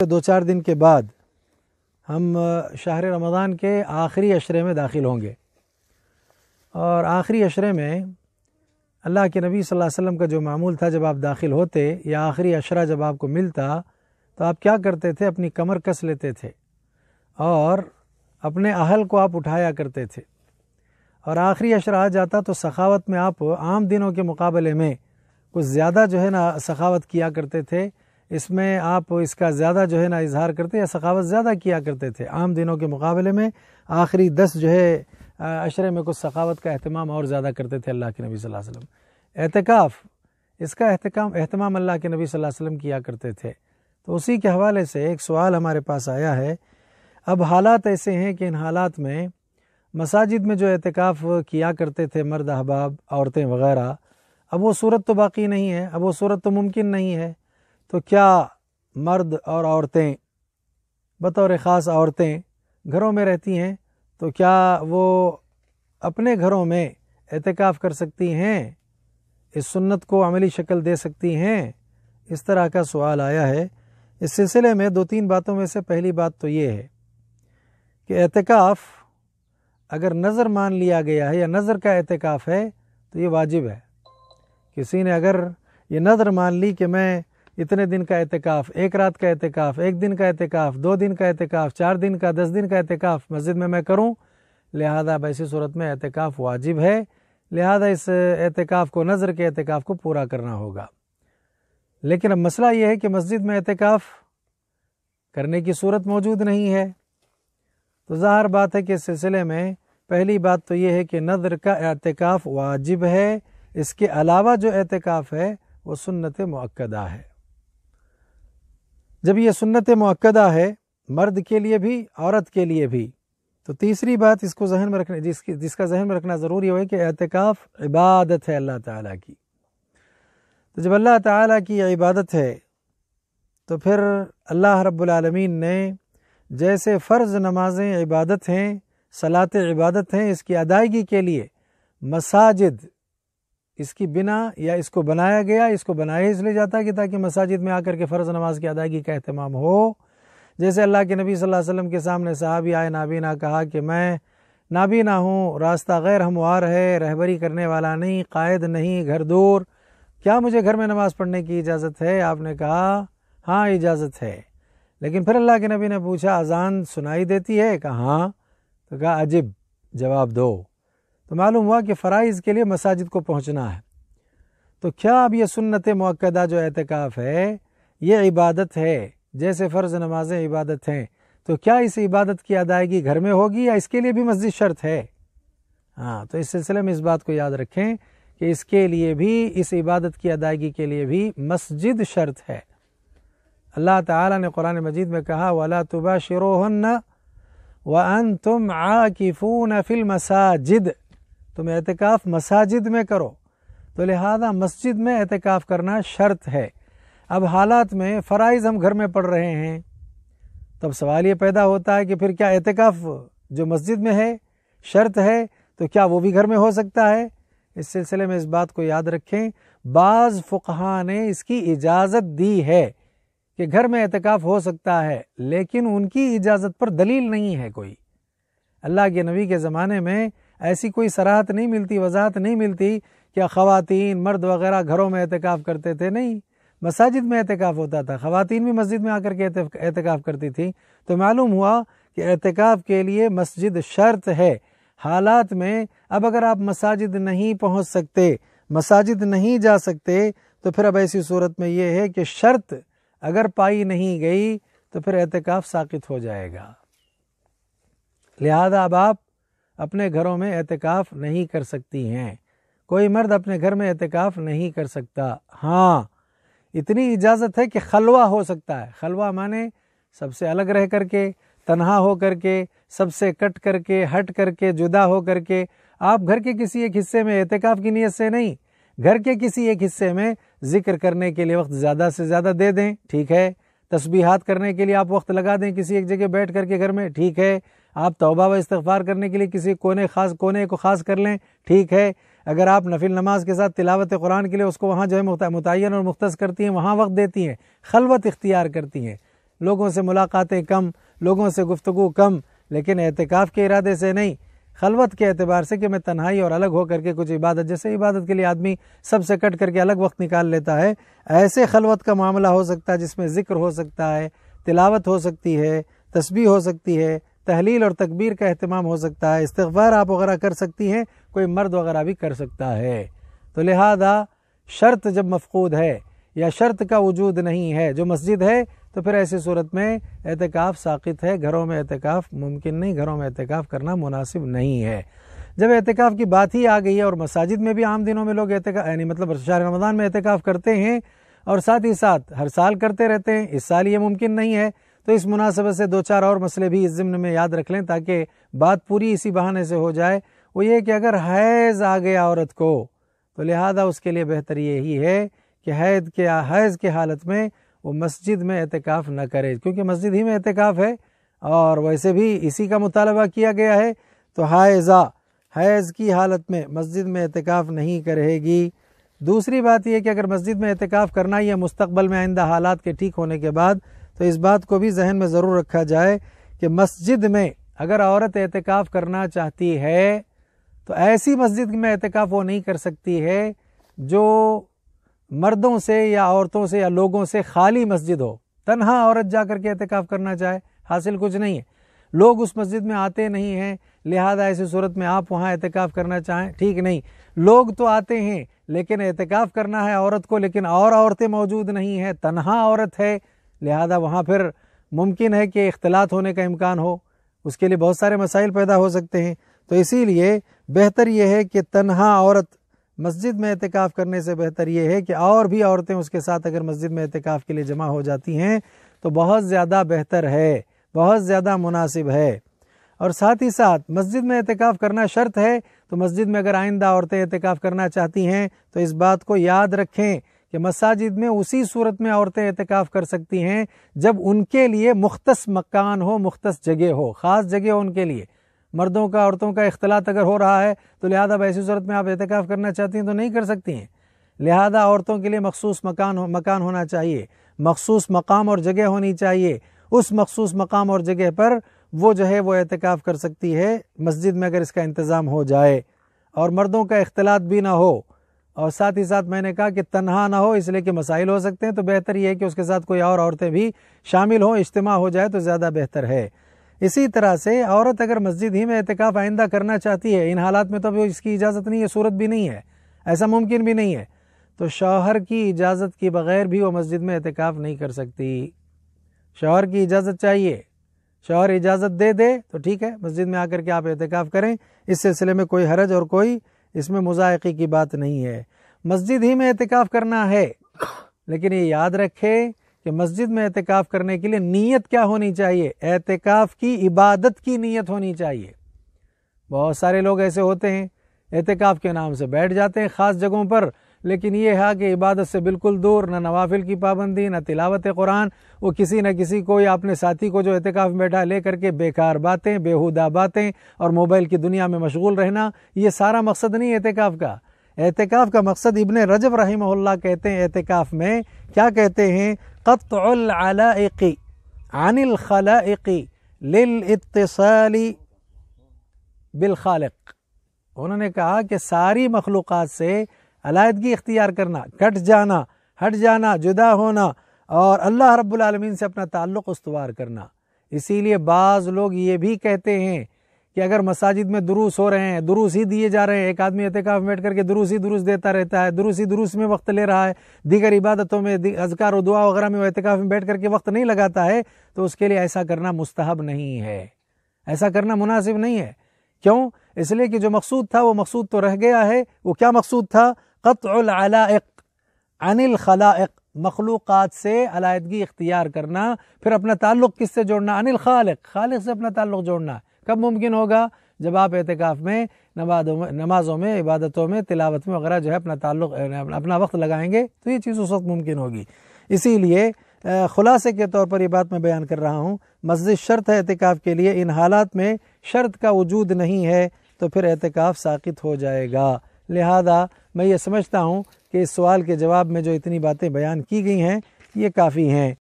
دو چار دن کے بعد ہم شہر رمضان کے آخری عشرے میں داخل ہوں گے، اور آخری عشرے میں اللہ کے نبی صلی اللہ علیہ وسلم کا جو معمول تھا، جب آپ داخل ہوتے یا آخری عشرہ جب آپ کو ملتا تو آپ کیا کرتے تھے؟ اپنی کمر کس لیتے تھے اور اپنے اہل کو آپ اٹھایا کرتے تھے، اور آخری عشرہ آ جاتا تو سخاوت میں آپ عام دنوں کے مقابلے میں کچھ زیادہ سخاوت کیا کرتے تھے۔ اس میں آپ اس کا زیادہ اظہار کرتے یا سخاوت زیادہ کیا کرتے تھے عام دنوں کے مقابلے میں۔ آخری 10 عشرے میں کچھ سخاوت کا اہتمام اور زیادہ کرتے تھے اللہ کے نبی صلی اللہ علیہ وسلم۔ اعتکاف، اس کا اہتمام اللہ کے نبی صلی اللہ علیہ وسلم کیا کرتے تھے۔ تو اسی کے حوالے سے ایک سوال ہمارے پاس آیا ہے۔ اب حالات ایسے ہیں کہ ان حالات میں مساجد میں جو اعتکاف کیا کرتے تھے مرد احباب، عورتیں وغیرہ، اب وہ صورت تو باقی نہیں ہے، اب وہ صورت تو ممکن نہیں ہے۔ تو کیا مرد اور عورتیں، بطور خاص عورتیں گھروں میں رہتی ہیں، تو کیا وہ اپنے گھروں میں اعتکاف کر سکتی ہیں؟ اس سنت کو عملی شکل دے سکتی ہیں؟ اس طرح کا سوال آیا ہے۔ اس سلسلے میں 2-3 باتوں میں سے پہلی بات تو یہ ہے کہ اعتکاف اگر نظر مان لیا گیا ہے یا نظر کا اعتکاف ہے تو یہ واجب ہے۔ کسی نے اگر یہ نظر مان لی کہ میں اتنے دن کا اعتکاف، 1 رات کا اعتکاف، 1 دن کا اعتکاف، 2 دن کا اعتکاف، 4 دن کا، 10 دن کا اعتکاف مسجد میں کروں، لہذا ایسی صورت میں اعتکاف واجب ہے، لہذا اس اعتکاف کو، نظر کے اعتکاف کو پورا کرنا ہوگا۔ لیکن اب مسئلہ یہ ہے کہ مسجد میں اعتکاف کرنے کی صورت موجود نہیں ہے، تو ظاہر بات ہے کہ اس سلسلے میں پہلی بات تو یہ ہے کہ نظر کا اعتکاف واجب ہے، اس کے علاوہ جو اعتکاف ہے وہ سنت مؤکدہ ہے۔ جب یہ سنت مؤکدہ ہے مرد کے لیے بھی عورت کے لیے بھی، تو تیسری بات اس کو ذہن میں رکھنا، جس کا ذہن میں رکھنا ضروری ہے کہ اعتکاف عبادت ہے اللہ تعالیٰ کی۔ تو جب اللہ تعالیٰ کی عبادت ہے تو پھر اللہ رب العالمین نے جیسے فرض نمازیں عبادت ہیں، صلاۃ عبادت ہیں، اس کی ادائیگی کے لیے مساجد، اس کی بنا یا اس کو بنایا گیا، اس کو بنایا اس لیے جاتا ہے کہ تاکہ مساجد میں آ کر کے فرض نماز کی ادائیگی کا اہتمام ہو۔ جیسے اللہ کے نبی صلی اللہ علیہ وسلم کے سامنے صحابی آئے، نابینا، کہا کہ میں نابینا ہوں، راستہ غیر ہموار ہے، رہبری کرنے والا نہیں، قائد نہیں، گھر دور، کیا مجھے گھر میں نماز پڑھنے کی اجازت ہے؟ آپ نے کہا ہاں اجازت ہے۔ لیکن پھر اللہ کے نبی نے پوچھا اذان سنائی دیتی ہے؟ کہا ہاں۔ تو کہا عجب، جواب دو۔ تو معلوم ہوا کہ فرائض کے لیے مساجد کو پہنچنا ہے۔ تو کیا اب یہ سنت مؤکدہ جو اعتکاف ہے یہ عبادت ہے، جیسے فرض نمازیں عبادت ہیں، تو کیا اس عبادت کی ادائیگی گھر میں ہوگی یا اس کے لیے بھی مسجد شرط ہے؟ ہاں، تو اس سلسلے میں اس بات کو یاد رکھیں کہ اس کے لیے بھی، اس عبادت کی ادائیگی کے لیے بھی مسجد شرط ہے۔ اللہ تعالیٰ نے قرآن مجید میں کہا وَلَا تُبَاشِرُوهُنَّ وَأَنْتُمْ عَاكِفُونَ فِي الْمَسَاجِدِ، تم اعتکاف مساجد میں کرو، تو لہذا مسجد میں اعتکاف کرنا شرط ہے۔ اب حالات میں فرائض ہم گھر میں پڑھ رہے ہیں، تب سوال یہ پیدا ہوتا ہے کہ پھر کیا اعتکاف جو مسجد میں ہے شرط ہے تو کیا وہ بھی گھر میں ہو سکتا ہے؟ اس سلسلے میں اس بات کو یاد رکھیں، بعض فقہا نے اس کی اجازت دی ہے کہ گھر میں اعتکاف ہو سکتا ہے، لیکن ان کی اجازت پر دلیل نہیں ہے کوئی۔ اللہ کے نبی کے زمانے میں ایسی کوئی صراحت نہیں ملتی، وضاحت نہیں ملتی کہ خواتین، مرد وغیرہ گھروں میں اعتکاف کرتے تھے، نہیں، مساجد میں اعتکاف ہوتا تھا، خواتین بھی مسجد میں آ کر کے اعتکاف کرتی تھی۔ تو معلوم ہوا کہ اعتکاف کے لیے مسجد شرط ہے۔ حالات میں اب اگر آپ مساجد نہیں پہنچ سکتے، مساجد نہیں جا سکتے، تو پھر اب ایسی صورت میں یہ ہے کہ شرط اگر پائی نہیں گئی تو پھر اعتکاف ساقط ہو جائے گا۔ لہذا اب آپ اپنے گھروں میں اعتکاف نہیں کر سکتی ہیں، کوئی مرد اپنے گھر میں اعتکاف نہیں کر سکتا۔ ہاں، اتنی اجازت ہے کہ خلوہ ہو سکتا ہے۔ خلوہ مانے سب سے الگ رہ کر کے، تنہا ہو کر کے، سب سے کٹ کر کے، ہٹ کر کے، جدا ہو کر کے، آپ گھر کے کسی ایک حصے میں اعتکاف کی نیت سے نہیں، گھر کے کسی ایک حصے میں ذکر کرنے کے لیے وقت زیادہ سے زیادہ دے دیں، ٹھیک ہے، تسبیحات کرنے کے لیے آپ وقت لگا دیں کسی ایک جگہ بیٹھ کر کے گھر میں، ٹھیک ہے، آپ توبہ و استغفار کرنے کے لیے کسی کونے کو خاص کر لیں، ٹھیک ہے، اگر آپ نفل نماز کے ساتھ تلاوت قرآن کے لیے اس کو وہاں متعین اور مختص کرتی ہیں، وہاں وقت دیتی ہیں، خلوت اختیار کرتی ہیں، لوگوں سے ملاقاتیں کم، لوگوں سے گفتگو کم، لیکن اعتکاف کے ارادے سے نہیں، خلوت کے اعتبار سے کہ میں تنہائی اور الگ ہو کر کے کچھ عبادت، جیسے عبادت کے لیے آدمی سب سے کٹ کر کے الگ وقت نکال لیتا ہے، ایسے خلوت کا معاملہ ہو سکتا ہے جس میں ذکر ہو سکتا ہے، تلاوت ہو سکتی ہے، تسبیح ہو سکتی ہے، تحلیل اور تکبیر کا اہتمام ہو سکتا ہے، استغفار آپ وغیرہ کر سکتی ہیں، کوئی مرد وغیرہ بھی کر سکتا ہے۔ تو لہذا شرط جب مفقود ہے یا شرط کا وجود نہیں ہے، جو مسجد ہے، تو پھر ایسی صورت میں اعتکاف ساقط ہے، گھروں میں اعتکاف ممکن نہیں، گھروں میں اعتکاف کرنا مناسب نہیں ہے۔ جب اعتکاف کی بات ہی آ گئی ہے اور مساجد میں بھی عام دنوں میں لوگ اعتکاف، یعنی مطلب شہر رمضان میں اعتکاف کرتے ہیں اور ساتھ ہی ساتھ ہر سال کرتے رہتے ہیں، اس سال یہ ممکن نہیں ہے، تو اس مناسبت سے 2-4 اور مسئلے بھی اس ضمن میں یاد رکھ لیں تاکہ بات پوری اسی بہانے سے ہو جائے۔ وہ یہ کہ اگر حیض آ گیا عورت کو تو لہذا اس کے لیے بہتر یہی ہے کہ حیض کے حالت میں وہ مسجد میں اعتکاف نہ کرے، کیونکہ مسجد ہی میں اعتکاف ہے اور ویسے بھی اسی کا مطالبہ کیا گیا ہے، تو حیض کی حالت میں مسجد میں اعتکاف نہیں کرے گی۔ دوسری بات یہ کہ اگر مسجد میں اعتکاف کرنا ہی ہے مستقبل میں آئندہ حالات کے ٹھیک ہونے کے بعد، تو اس بات کو بھی ذہن میں ضرور رکھا جائے کہ مسجد میں اگر عورت اعتکاف کرنا چاہتی ہے تو ایسی مسجد میں اعتکاف وہ نہیں کر سکتی ہے جو مردوں سے یا عورتوں سے یا لوگوں سے خالی مسجد ہو۔ تنہا عورت جا کر کے اعتکاف کرنا چاہے، حاصل کچھ نہیں ہے، لوگ اس مسجد میں آتے نہیں ہیں، لہذا ایسی صورت میں آپ وہاں اعتکاف کرنا چاہیں، ٹھیک نہیں۔ لوگ تو آتے ہیں لیکن اعتکاف کرنا ہے عورت کو، لیکن اور عورتیں موجود نہیں ہیں، تنہا عورت ہے، لہذا وہاں پھر ممکن ہے کہ اختلاط ہونے کا امکان ہو، اس کے لیے بہت سارے مسائل پیدا ہو سکتے ہیں۔ تو اسی لیے بہتر یہ ہے کہ تنہا عورت مسجد میں اعتکاف کرنے سے بہتر یہ ہے کہ اور بھی عورتیں اس کے ساتھ اگر مسجد میں اعتکاف کے لیے جمع ہو جاتی ہیں تو بہت زیادہ بہتر ہے، بہت زیادہ مناسب ہے۔ اور ساتھ ہی ساتھ مسجد میں اعتکاف کرنا شرط ہے، تو مسجد میں اگر آئندہ عورتیں اعتکاف کرنا چاہتی ہیں تو اس بات کو یاد رکھیں کہ مساجد میں اسی صورت میں عورتیں اعتکاف کر سکتی ہیں جب ان کے لیے مختص مکان ہو، مختص جگہ ہو، خاص جگہ ہو ان کے لیے۔ مردوں کا عورتوں کا اختلاط اگر ہو رہا ہے تو لہذا ایسی صورت میں آپ اعتکاف کرنا چاہتی ہیں تو نہیں کر سکتی ہیں، لہذا عورتوں کے لیے مخصوص مکان ہونا چاہیے، مخصوص مقام اور جگہ ہونی چاہیے، اس مخصوص مقام اور جگہ پر وہ جو ہے وہ اعتکاف کر سکتی ہے مسجد میں اگر اس کا انتظام ہو جائے، اور مردوں کا اختلاط بھی نہ ہو، اور ساتھ ہی ساتھ میں نے کہا کہ تنہا نہ ہو، اس لیے کہ مسائل ہو سکتے ہیں، تو بہتر یہ ہے کہ اس کے ساتھ کوئی اور عورتیں بھی شامل ہوں، اجتماع ہو جائے تو زیادہ بہتر ہے۔ اسی طرح سے عورت اگر مسجد ہی میں اعتکاف آئندہ کرنا چاہتی ہے، ان حالات میں تو ابھی اس کی اجازت نہیں ہے، صورت بھی نہیں ہے، ایسا ممکن بھی نہیں ہے، تو شوہر کی اجازت کے بغیر بھی وہ مسجد میں اعتکاف نہیں کر سکتی، شوہر کی اجازت چاہیے، شوہر اجازت دے دے تو ٹھیک ہے، مسجد میں آ کر کے آپ اعتکاف کریں، اس سلسلے میں کوئی حرج اور کوئی اس میں مضائقے کی بات نہیں ہے۔ مسجد ہی میں اعتکاف کرنا ہے، لیکن یہ یاد رکھے کہ مسجد میں اعتکاف کرنے کے لیے نیت کیا ہونی چاہیے؟ اعتکاف کی عبادت کی نیت ہونی چاہیے۔ بہت سارے لوگ ایسے ہوتے ہیں اعتکاف کے نام سے بیٹھ جاتے ہیں خاص جگہوں پر، لیکن یہ ہے کہ عبادت سے بالکل دور، نہ نوافل کی پابندی، نہ تلاوت قرآن، وہ کسی نہ کسی کو یا اپنے ساتھی کو جو اعتکاف میں بیٹھا لے کر کے بیکار باتیں، بیہودہ باتیں اور موبائل کی دنیا میں مشغول رہنا، یہ سارا مقصد نہیں اعتکاف کا۔ اعتکاف کا مقصد ابن رجب رحمہ اللہ کہتے ہیں اعتکاف میں کیا کہتے ہیں؟ قطع العلائق عن الخلائق للاتصال بالخالق۔ انہوں نے کہا کہ ساری مخلوقات سے علیحدگی اختیار کرنا، کٹ جانا، ہٹ جانا، جدا ہونا، اور اللہ رب العالمین سے اپنا تعلق استوار کرنا۔ اسی لیے بعض لوگ یہ بھی کہتے ہیں کہ اگر مساجد میں دروس ہو رہے ہیں، دروس ہی دیے جا رہے ہیں، ایک آدمی اعتکاف میں بیٹھ کر کے دروس دیتا رہتا ہے، دروس میں وقت لے رہا ہے، دیگر عبادتوں میں، اذکار و دعا وغیرہ میں وہ اعتکاف میں بیٹھ کر کے وقت نہیں لگاتا ہے، تو اس کے لیے ایسا کرنا مستحب نہیں ہے، ایسا کرنا مناسب نہیں ہے۔ کیوں؟ اس لیے کہ جو مقصود تھا وہ مقصود تو رہ گیا ہے۔ وہ کیا مقصود تھا؟ قطع العلائق عن الخلائق، مخلوقات سے علیحدگی اختیار کرنا، پھر اپنا تعلق کس سے جوڑنا؟ عن الخالق، خالق سے اپنا تعلق جوڑنا۔ کب ممکن ہوگا؟ جب آپ اعتکاف میں نمازوں میں، عبادتوں میں، تلاوت میں وغیرہ جو ہے اپنا تعلق، اپنا وقت لگائیں گے تو یہ چیز اس وقت ممکن ہوگی۔ اسی لیے خلاصے کے طور پر یہ بات میں بیان کر رہا ہوں، مسجد شرط ہے اعتکاف کے لیے، ان حالات میں شرط کا وجود نہیں ہے تو پھر اعتکاف ساقط ہو جائے گا۔ لہذا میں یہ سمجھتا ہوں کہ اس سوال کے جواب میں جو اتنی باتیں بیان کی گئی ہیں یہ کافی ہیں۔